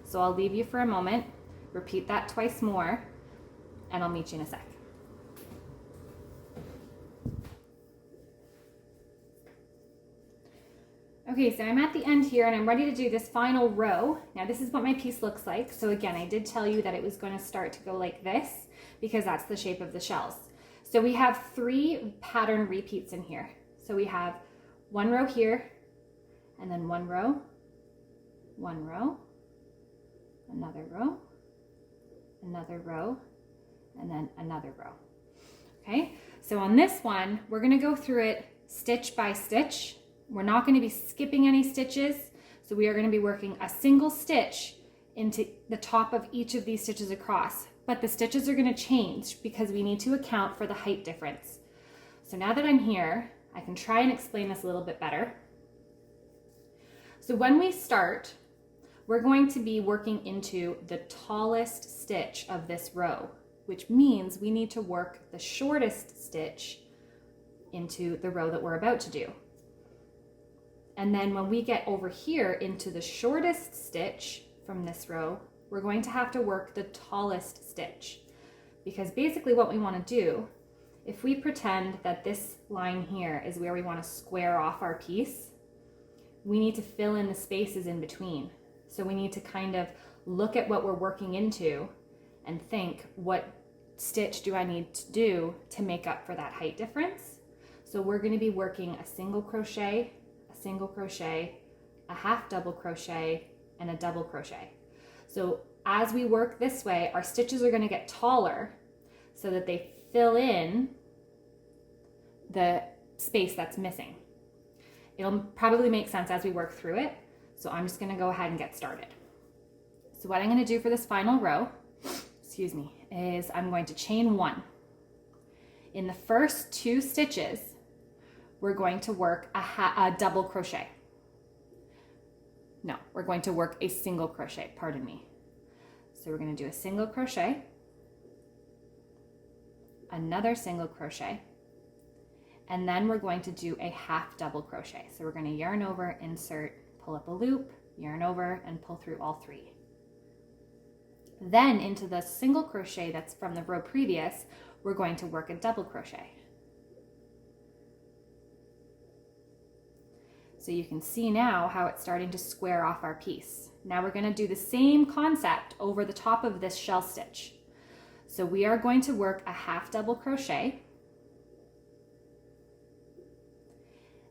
So I'll leave you for a moment, repeat that twice more, and I'll meet you in a sec. Okay, so I'm at the end here and I'm ready to do this final row. Now this is what my piece looks like. So again, I did tell you that it was going to start to go like this because that's the shape of the shells. So we have 3 pattern repeats in here. So we have one row here, and then one row, another row, another row, and then another row. Okay, so on this one, we're going to go through it stitch by stitch. We're not going to be skipping any stitches, so we are going to be working a single stitch into the top of each of these stitches across, but the stitches are going to change because we need to account for the height difference. So now that I'm here, I can try and explain this a little bit better. So when we start, we're going to be working into the tallest stitch of this row, which means we need to work the shortest stitch into the row that we're about to do. And then when we get over here into the shortest stitch from this row, we're going to have to work the tallest stitch. Because basically what we want to do, if we pretend that this line here is where we want to square off our piece, we need to fill in the spaces in between. So we need to kind of look at what we're working into and think, what stitch do I need to do to make up for that height difference? So we're going to be working a single crochet, a half double crochet, and a double crochet. So as we work this way, our stitches are going to get taller so that they fill in the space that's missing. It'll probably make sense as we work through it. So I'm just going to go ahead and get started. So what I'm going to do for this final row, is I'm going to chain 1. In the first 2 stitches, we're going to work a double crochet. No, we're going to work a single crochet, pardon me. So we're going to do a single crochet, another single crochet, and then we're going to do a half double crochet. So we're going to yarn over, insert, pull up a loop, yarn over, and pull through all 3. Then into the single crochet that's from the row previous, we're going to work a double crochet. So you can see now how it's starting to square off our piece. Now we're going to do the same concept over the top of this shell stitch. So we are going to work a half double crochet,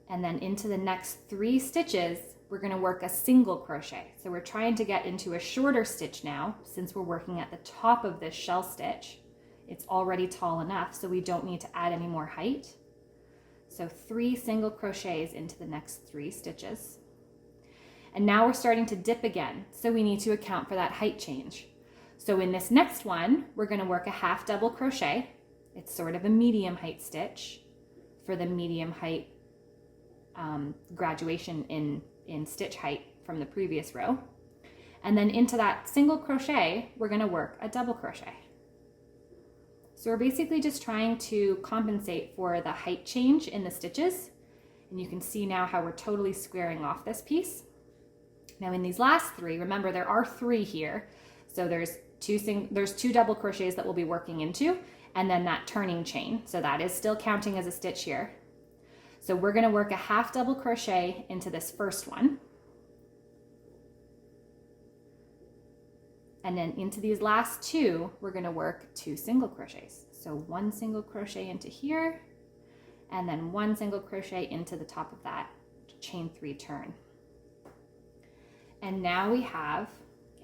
and then into the next 3 stitches, we're going to work a single crochet. So we're trying to get into a shorter stitch now, since we're working at the top of this shell stitch. It's already tall enough, so we don't need to add any more height. So 3 single crochets into the next 3 stitches. And now we're starting to dip again, so we need to account for that height change. So in this next one, we're going to work a half double crochet. It's sort of a medium height stitch for the medium height graduation in stitch height from the previous row. And then into that single crochet, we're going to work a double crochet. So we're basically just trying to compensate for the height change in the stitches. And you can see now how we're totally squaring off this piece. Now in these last 3, remember there are 3 here. So there's 2 double crochets that we'll be working into, and then that turning chain. So that is still counting as a stitch here. So we're going to work a half double crochet into this first one. And then into these last 2, we're going to work 2 single crochets. So 1 single crochet into here, and then 1 single crochet into the top of that, chain 3 turn. And now we have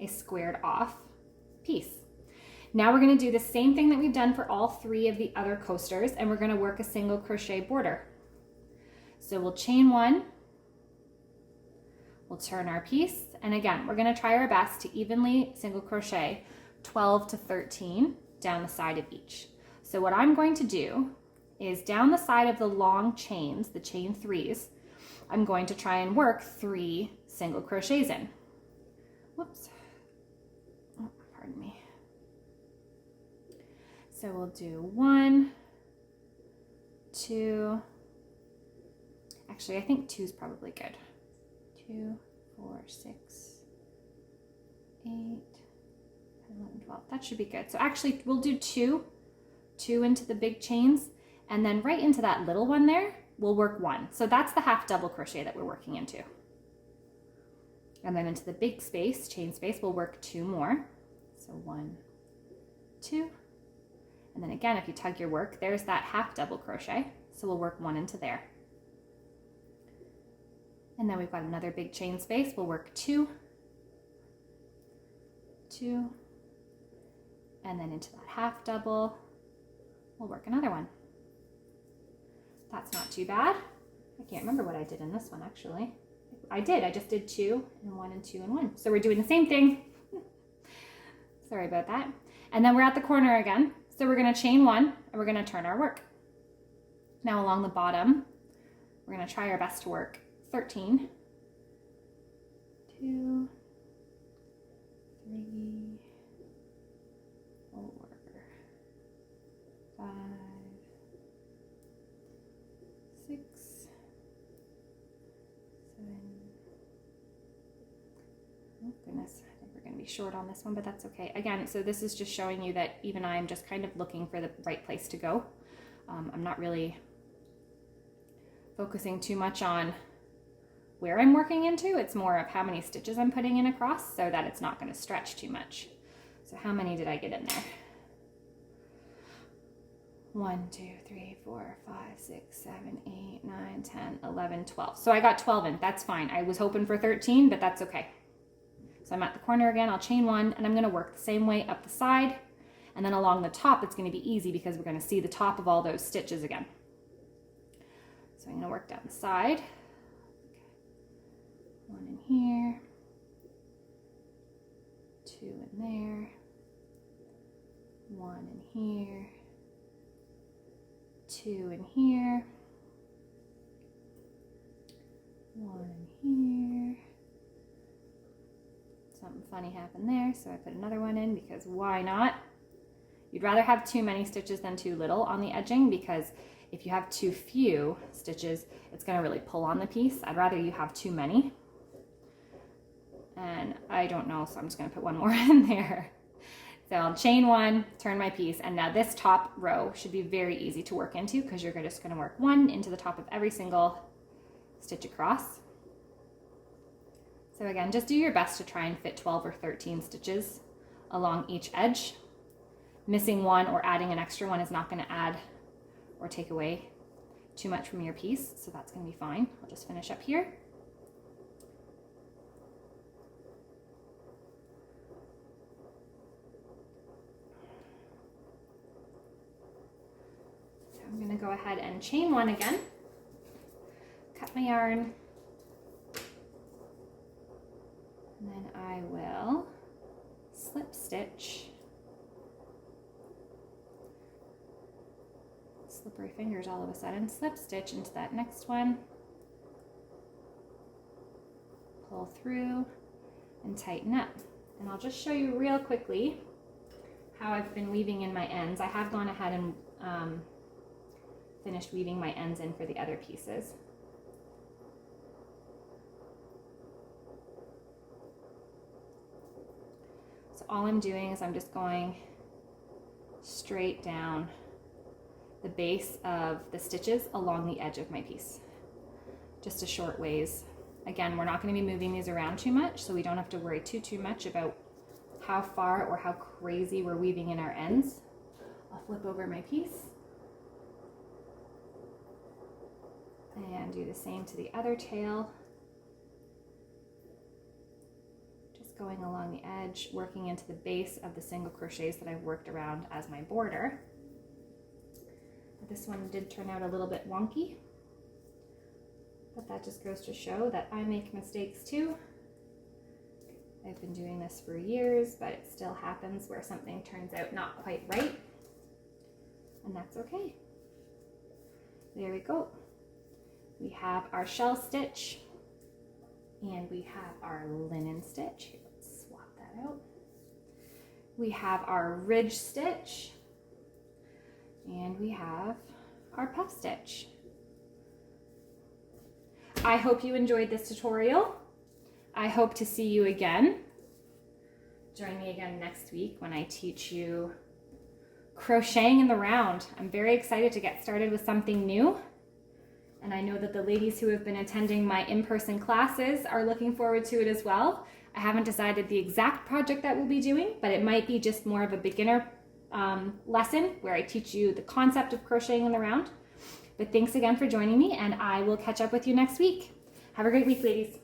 a squared off piece. Now we're going to do the same thing that we've done for all 3 of the other coasters, and we're going to work a single crochet border. So we'll chain 1, we'll turn our piece, and again, we're going to try our best to evenly single crochet 12 to 13 down the side of each. So what I'm going to do is down the side of the long chains, the chain 3s, I'm going to try and work 3 single crochets in. Whoops. Oh, pardon me. So we'll do 1, 2, actually I think 2 is probably good. 2, 4, 6, 8, 10, 11, 12. That should be good. So actually we'll do 2 into the big chains, and then right into that little one there, we'll work 1. So that's the half double crochet that we're working into. And then into the big space, chain space, we'll work 2 more. So 1, 2. And then again, if you tug your work, there's that half double crochet. So we'll work 1 into there. And then we've got another big chain space. We'll work 2, 2, and then into that half double, we'll work another 1. That's not too bad. I can't remember what I did in this one actually. I just did 2 and 1 and 2 and 1. So we're doing the same thing. Sorry about that. And then we're at the corner again. So we're going to chain 1 and we're going to turn our work. Now along the bottom, we're going to try our best to work 13, 2, 3, 4, 5, 6, 7. Oh goodness, I think we're going to be short on this one, but that's okay. Again, so this is just showing you that even I'm just kind of looking for the right place to go. I'm not really focusing too much on where I'm working into. It's more of how many stitches I'm putting in across so that it's not going to stretch too much. So how many did I get in there? 1, 2, 3, 4, 5, 6, 7, 8, 9, 10, 11, 12. So I got 12 in. That's fine. I was hoping for 13, but that's okay. So I'm at the corner again. I'll chain 1 and I'm going to work the same way up the side. And then along the top, it's going to be easy because we're going to see the top of all those stitches again. So I'm going to work down the side. 1 in here, 2 in there, 1 in here, 2 in here, 1 in here. Something funny happened there, so I put another one in because why not? You'd rather have too many stitches than too little on the edging, because if you have too few stitches, it's going to really pull on the piece. I'd rather you have too many. And I don't know, so I'm just going to put 1 more in there. So I'll chain 1, turn my piece, and now this top row should be very easy to work into because you're just going to work 1 into the top of every single stitch across. So again, just do your best to try and fit 12 or 13 stitches along each edge. Missing 1 or adding an extra one is not going to add or take away too much from your piece, so that's going to be fine. I'll just finish up here. I'm going to go ahead and chain 1 again, cut my yarn, and then I will slip stitch, slippery fingers all of a sudden, slip stitch into that next one, pull through and tighten up. And I'll just show you real quickly how I've been weaving in my ends. I have gone ahead and finished weaving my ends in for the other pieces. So all I'm doing is I'm just going straight down the base of the stitches along the edge of my piece, just a short ways. Again, we're not going to be moving these around too much, so we don't have to worry too much about how far or how crazy we're weaving in our ends. I'll flip over my piece and do the same to the other tail. just going along the edge, working into the base of the single crochets that I've worked around as my border. But this one did turn out a little bit wonky, but that just goes to show that I make mistakes too. I've been doing this for years, but it still happens where something turns out not quite right, and that's okay. There we go. We have our shell stitch, and we have our linen stitch. Here, let's swap that out. We have our ridge stitch, and we have our puff stitch. I hope you enjoyed this tutorial. I hope to see you again. Join me again next week when I teach you crocheting in the round. I'm very excited to get started with something new. And I know that the ladies who have been attending my in-person classes are looking forward to it as well. I haven't decided the exact project that we'll be doing, but it might be just more of a beginner lesson where I teach you the concept of crocheting in the round. But thanks again for joining me, and I will catch up with you next week. Have a great week, ladies.